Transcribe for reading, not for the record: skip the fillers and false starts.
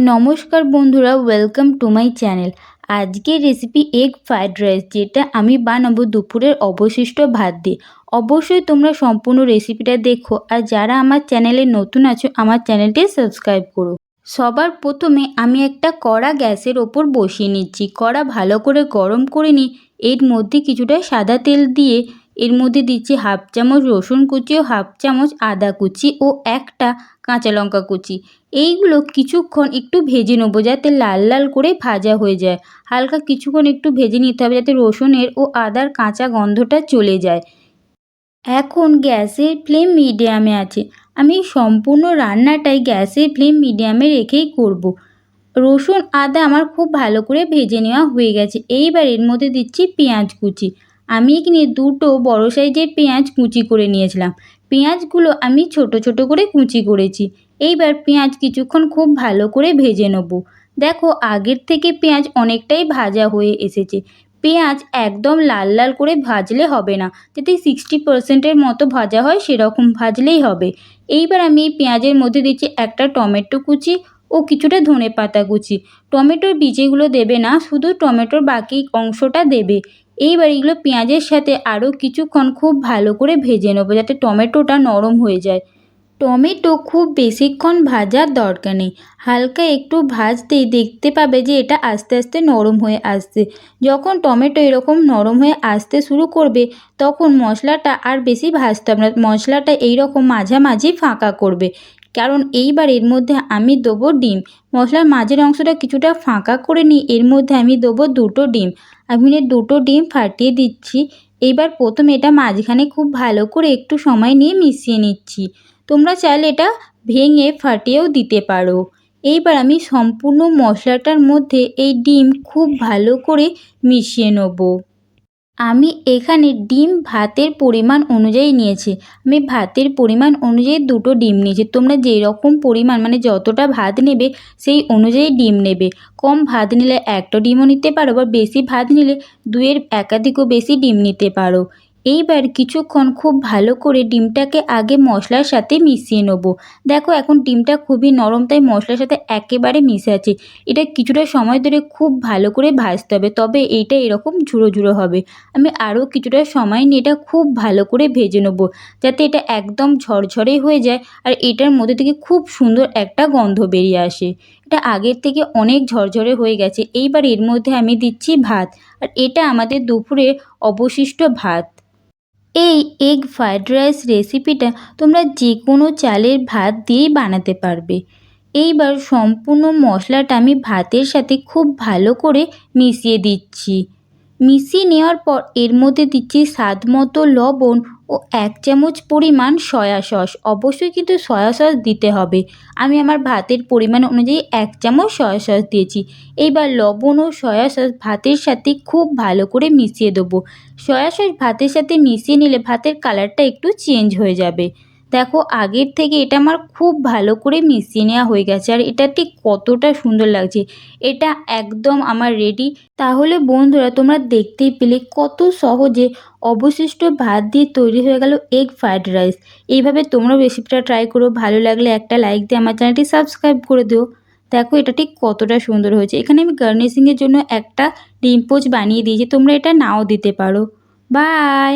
নমস্কার বন্ধুরা, welcome to my channel. আজকের রেসিপি এগ ফ্রাইড রাইস, যেটা আমি বানাবো দুপুরের অবশিষ্ট ভাত দিয়ে। অবশ্যই তোমরা সম্পূর্ণ রেসিপিটা দেখো, আর যারা আমার চ্যানেলে নতুন আছো আমার চ্যানেলটি সাবস্ক্রাইব করো। সবার প্রথমে আমি একটা কড়া গ্যাসের ওপর বসিয়ে নিচ্ছি। কড়া ভালো করে গরম করে নিই। এর মধ্যে কিছুটা সাদা তেল দিয়ে এর মধ্যে দিচ্ছি হাফ চামচ রসুন কুচি ও হাফ চামচ আদা কুচি ও একটা কাঁচা লঙ্কা কুচি। এইগুলো কিছুক্ষণ একটু ভেজে নেবো, যাতে লাল লাল করে ভাজা হয়ে যায়। হালকা কিছুক্ষণ একটু ভেজে নিতে হবে, যাতে রসুনের ও আদার কাঁচা গন্ধটা চলে যায়। এখন গ্যাসের ফ্লেম মিডিয়ামে আছে। আমি সম্পূর্ণ রান্নাটাই গ্যাসের ফ্লেম মিডিয়ামে রেখেই করব। রসুন আদা আমার খুব ভালো করে ভেজে নেওয়া হয়ে গেছে। এইবার এর মধ্যে দিচ্ছি পেঁয়াজ কুচি। আমি এখানে দুটো বড় সাইজের পেঁয়াজ কুচি করে নিয়েছিলাম। পেঁয়াজগুলো আমি ছোট ছোট করে কুচি করেছি। এইবার পেঁয়াজ কিছুক্ষণ খুব ভালো করে ভেজে নেব। দেখো, আগের থেকে পেঁয়াজ অনেকটাই ভাজা হয়ে এসেছে। পেঁয়াজ একদম লাল লাল করে ভাজলে হবে না, যাতে 60%-এর মতো ভাজা হয় সেরকম ভাজলেই হবে। এইবার আমি এই পেঁয়াজের মধ্যে দিচ্ছি একটা টমেটো কুচি ও কিছুটা ধনেপাতা কুচি। টমেটোর বীজগুলো দেবে না, শুধু টমেটোর বাকি অংশটা দেবে। এইবার এগুলো পেঁয়াজের সাথে আরও কিছুক্ষণ খুব ভালো করে ভেজে নেবো, যাতে টমেটোটা নরম হয়ে যায়। টমেটো খুব বেশিক্ষণ ভাজার দরকার নেই। হালকা একটু ভাজতেই দেখতে পাবে যে এটা আস্তে আস্তে নরম হয়ে আসছে। যখন টমেটো এরকম নরম হয়ে আসতে শুরু করবে, তখন মশলাটা আর বেশি ভাজতে হবে না। মশলাটা এইরকম মাঝামাঝি ফাঁকা করবে, কারণ এইবার এর মধ্যে আমি দেবো ডিম। মশলার মাঝের অংশটা কিছুটা ফাঁকা করে নিই, এর মধ্যে আমি দেবো দুটো ডিম। আমি দুটো ডিম ফাটিয়ে দিচ্ছি। এইবার প্রথমে এটা মাঝখানে খুব ভালো করে একটু সময় নিয়ে মিশিয়ে নিচ্ছি। তোমরা চাইলে এটা ভেঙে ফাটিয়েও দিতে পারো। এইবার আমি সম্পূর্ণ মশলাটার মধ্যে এই ডিম খুব ভালো করে মিশিয়ে নেব। আমি এখানে ডিম ভাতের পরিমাণ অনুযায়ী নিয়েছি। আমি ভাতের পরিমাণ অনুযায়ী দুটো ডিম নিয়েছি। তোমরা যেরকম পরিমাণ মানে যতটা ভাত নেবে সেই অনুযায়ী ডিম নেবে। কম ভাত নিলে একটা ডিমও নিতে পারো, বা বেশি ভাত নিলে দুইয়ের একাধিকও বেশি ডিম নিতে পারো। এইবার কিছুক্ষণ খুব ভালো করে ডিমটাকে আগে মশলার সাথে মিশিয়ে নেব। দেখো, এখন ডিমটা খুবই নরম, তাই মশলার সাথে একেবারে মিশে আছে। এটা কিছুটা সময় ধরে খুব ভালো করে ভাজতে হবে, তবে এইটা এরকম ঝুড়ো ঝুড়ো হবে। আমি আরও কিছুটা সময় নিয়ে এটা খুব ভালো করে ভেজে নেব, যাতে এটা একদম ঝরঝরে হয়ে যায় আর এটার মধ্যে থেকে খুব সুন্দর একটা গন্ধ বেরিয়ে আসে। এটা আগের থেকে অনেক ঝরঝরে হয়ে গেছে। এইবার এর মধ্যে আমি দিচ্ছি ভাত, আর এটা আমাদের দুপুরের অবশিষ্ট ভাত। এই এগ ফ্রাইড রাইস রেসিপিটা তোমরা যে কোনো চালের ভাত দিয়েই বানাতে পারবে। এইবার সম্পূর্ণ মশলাটা আমি ভাতের সাথে খুব ভালো করে মিশিয়ে দিচ্ছি। মিশিয়ে নেওয়ার পর এর মধ্যে দিচ্ছি স্বাদ মতো লবণ ও 1 চামচ পরিমাণ সয়া সস। অবশ্যই কিন্তু সয়া সস দিতে হবে। আমি আমার ভাতের পরিমাণ অনুযায়ী 1 চামচ সয়া সস দিয়েছি। এইবার লবণ ও সয়া সস ভাতের সাথে খুব ভালো করে মিশিয়ে দেবো। সয়া সস ভাতের সাথে মিশিয়ে নিলে ভাতের কালারটা একটু চেঞ্জ হয়ে যাবে। দেখো, আগের থেকে এটা আমার খুব ভালো করে মিশিয়ে নেওয়া হয়ে গেছে, আর এটা ঠিক কতটা সুন্দর লাগছে। এটা একদম আমার রেডি। তাহলে বন্ধুরা, তোমরা দেখতেই পেলে কত সহজে অবশিষ্ট ভাত দিয়ে তৈরি হয়ে গেল এগ ফ্রাইড রাইস। এইভাবে তোমরাও রেসিপিটা ট্রাই করো। ভালো লাগলে একটা লাইক দিয়ে আমার চ্যানেলটি সাবস্ক্রাইব করে দিও। দেখো, এটা ঠিক কতটা সুন্দর হয়েছে। এখানে আমি গার্নিশিংয়ের জন্য একটা ডিম পোচ বানিয়ে দিয়েছি, তোমরা এটা নাও দিতে পারো। বাই।